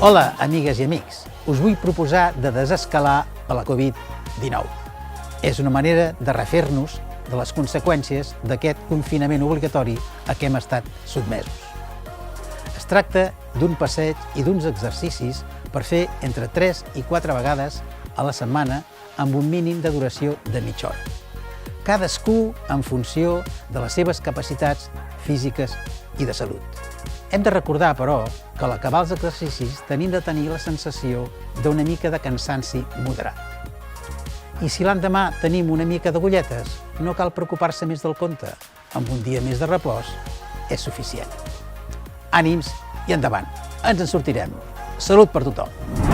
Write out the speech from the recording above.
Hola, amigues i amics. Us vull proposar de desescalar a la Covid-19. És una manera de refer-nos de les conseqüències d'aquest confinament obligatori a què hem estat sotmesos. Es tracta d'un passeig i d'uns exercicis per fer entre 3 i 4 vegades a la setmana amb un mínim de duració de mitja hora. Cadascú en funció de les seves capacitats físiques i de salut. Hem de recordar, però, que a l'acabar els exercicis tenim de tenir la sensació d'una mica de cansanci moderat. I si l'endemà tenim una mica d'agulletes, no cal preocupar-se més del compte. Amb un dia més de repòs és suficient. Ànims i endavant! Ens en sortirem. Salut per tothom!